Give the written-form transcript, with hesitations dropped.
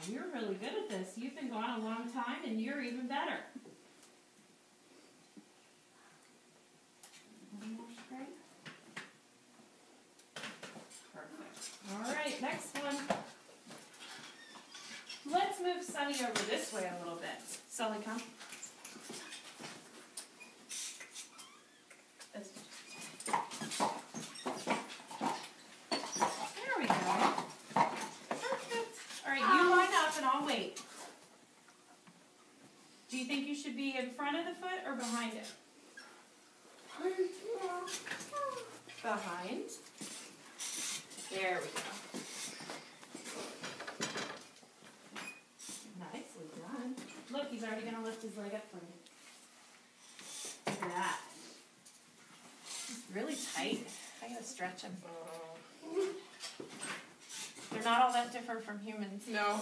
you're really good at this. You've been going a long time, and you're even better. One more straight. Perfect. All right, next one. Let's move Sunny over this way a little bit. Sully, come. There we go. Perfect. All right, you line up and I'll wait. Do you think you should be in front of the foot or behind it? Behind. There we go. Nicely done. Look, he's already going to lift his leg up for you. Look at that. He's really tight. I got to stretch him. They're not all that different from humans. No.